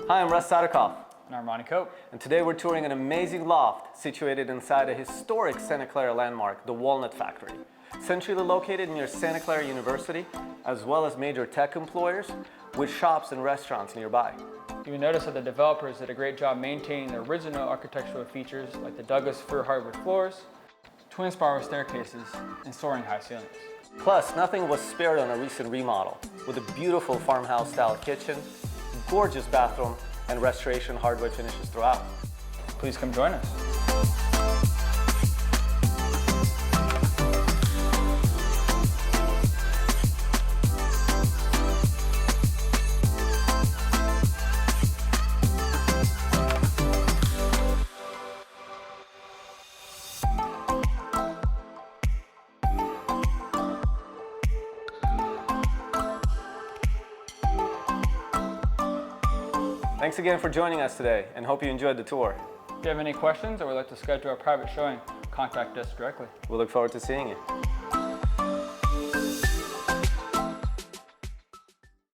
Hi, I'm Russ Sadikoff. And I'm Ronnie Cope. And today we're touring an amazing loft situated inside a historic Santa Clara landmark, the Walnut Factory. Centrally located near Santa Clara University, as well as major tech employers, with shops and restaurants nearby. You notice that the developers did a great job maintaining the original architectural features like the Douglas fir hardwood floors, twin spiral staircases, and soaring high ceilings. Plus, nothing was spared on a recent remodel, with a beautiful farmhouse-style kitchen, gorgeous bathroom, and restoration hardwood finishes throughout. Please come join us. Thanks again for joining us today, and hope you enjoyed the tour. If you have any questions or would like to schedule a private showing, contact us directly. We look forward to seeing you.